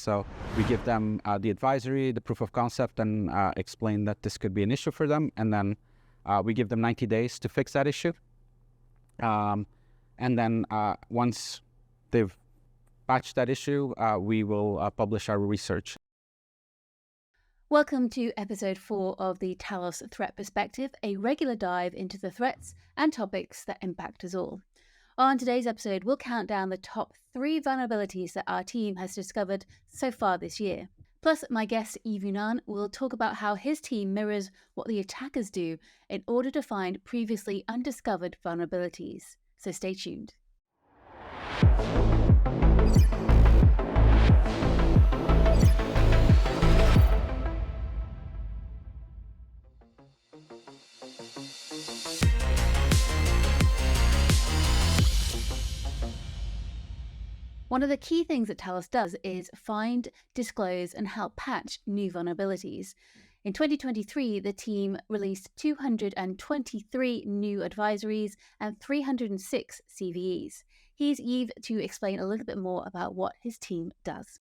So we give them the advisory, the proof of concept, and explain that this could be an issue for them. And then we give them 90 days to fix that issue. And then once they've patched that issue, we will publish our research. Welcome to episode 4 of the Talos Threat Perspective, a regular dive into the threats and topics that impact us all. On today's episode, we'll count down the top 3 vulnerabilities that our team has discovered so far this year. Plus, my guest Yves Younan will talk about how his team mirrors what the attackers do in order to find previously undiscovered vulnerabilities. So stay tuned. One of the key things that Talos does is find, disclose, and help patch new vulnerabilities. In 2023, the team released 223 new advisories and 306 CVEs. Here's Yves to explain a little bit more about what his team does.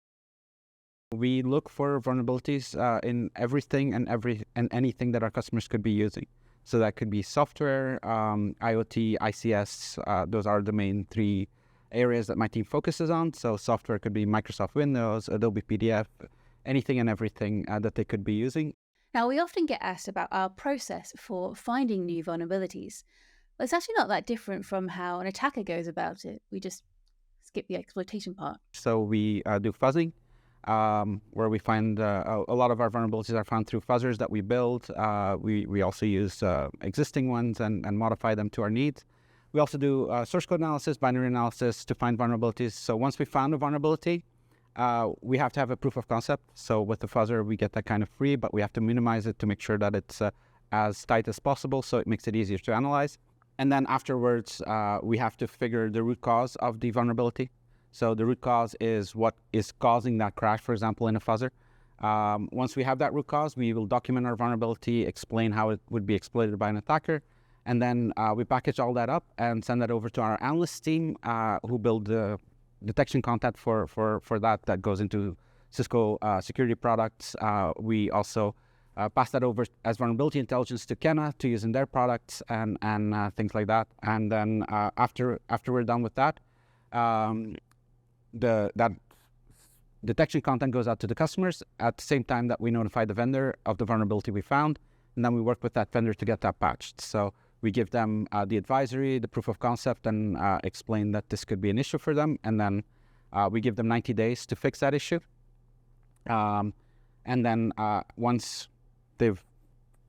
We look for vulnerabilities in everything and anything that our customers could be using. So that could be software, IoT, ICS. Those are the main 3 areas that my team focuses on. So software could be Microsoft Windows, Adobe PDF, anything and everything that they could be using. Now, we often get asked about our process for finding new vulnerabilities. Well, it's actually not that different from how an attacker goes about it. We just skip the exploitation part. So we do fuzzing, where we find a lot of our vulnerabilities are found through fuzzers that we build. We also use existing ones and modify them to our needs. We also do source code analysis, binary analysis to find vulnerabilities. So once we found a vulnerability, we have to have a proof of concept. So with the fuzzer, we get that kind of free, but we have to minimize it to make sure that it's as tight as possible, so it makes it easier to analyze. And then afterwards, we have to figure the root cause of the vulnerability. So the root cause is what is causing that crash, for example, in a fuzzer. Once we have that root cause, we will document our vulnerability, explain how it would be exploited by an attacker, and then we package all that up and send that over to our analyst team who build the detection content for that goes into Cisco security products. We also pass that over as vulnerability intelligence to Kenna to use in their products and things like that. And then after we're done with that, that detection content goes out to the customers at the same time that we notify the vendor of the vulnerability we found, and then we work with that vendor to get that patched. So we give them the advisory, the proof of concept, and explain that this could be an issue for them. And then we give them 90 days to fix that issue. And then once they've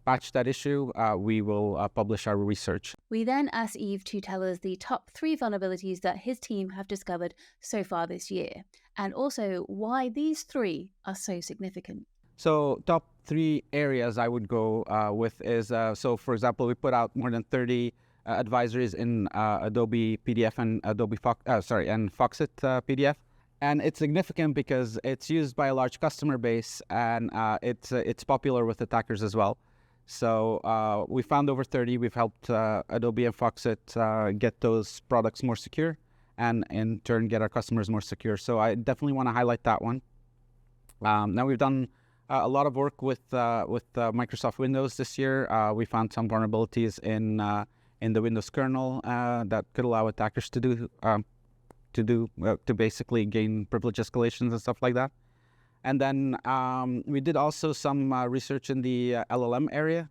patched that issue, we will publish our research. We then asked Yves to tell us the top 3 vulnerabilities that his team have discovered so far this year, and also why these 3 are so significant. So top 3 areas I would go with is, so for example, we put out more than 30 advisories in Adobe PDF and and Foxit PDF. And it's significant because it's used by a large customer base, and it's popular with attackers as well. So we found over 30. We've helped Adobe and Foxit get those products more secure, and in turn get our customers more secure. So I definitely want to highlight that one. Now we've done a lot of work with Microsoft Windows this year. We found some vulnerabilities in the Windows kernel that could allow attackers to basically gain privilege escalations and stuff like that. And then we did also some research in the LLM area.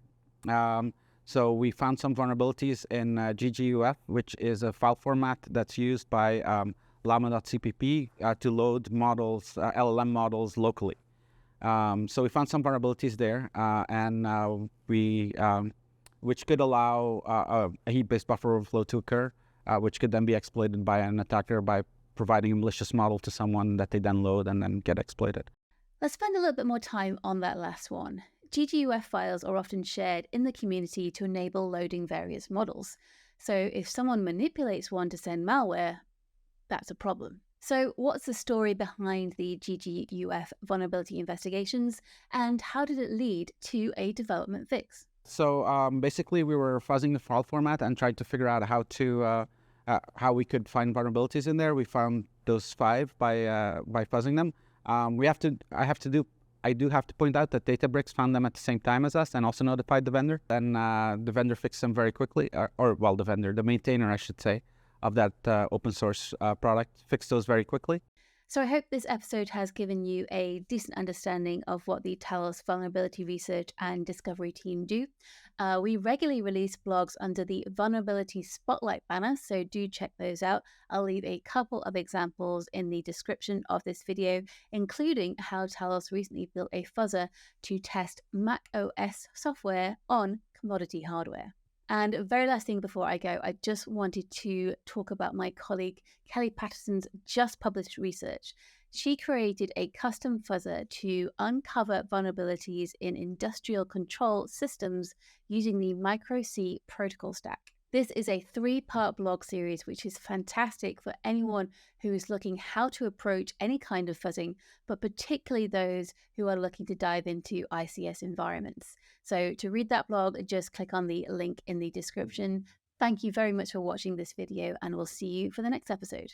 So we found some vulnerabilities in GGUF, which is a file format that's used by llama.cpp to load models, LLM models locally. So we found some vulnerabilities there, which could allow a heap-based buffer overflow to occur, which could then be exploited by an attacker by providing a malicious model to someone that they then load and then get exploited. Let's spend a little bit more time on that last one. GGUF files are often shared in the community to enable loading various models. So if someone manipulates one to send malware, that's a problem. So what's the story behind the GGUF vulnerability investigations, and how did it lead to a development fix? So basically, we were fuzzing the file format and tried to figure out how we could find vulnerabilities in there. We found those 5 by fuzzing them. I do have to point out that Databricks found them at the same time as us and also notified the vendor. Then the vendor fixed them very quickly, the maintainer, I should say, of that open source product fixed those very quickly. So I hope this episode has given you a decent understanding of what the Talos vulnerability research and discovery team do. We regularly release blogs under the vulnerability spotlight banner, so do check those out. I'll leave a couple of examples in the description of this video, including how Talos recently built a fuzzer to test Mac OS software on commodity hardware. And very last thing before I go, I just wanted to talk about my colleague Kelly Patterson's just published research. She created a custom fuzzer to uncover vulnerabilities in industrial control systems using the Micro-C protocol stack. This is a 3-part blog series, which is fantastic for anyone who is looking how to approach any kind of fuzzing, but particularly those who are looking to dive into ICS environments. So to read that blog, just click on the link in the description. Thank you very much for watching this video, and we'll see you for the next episode.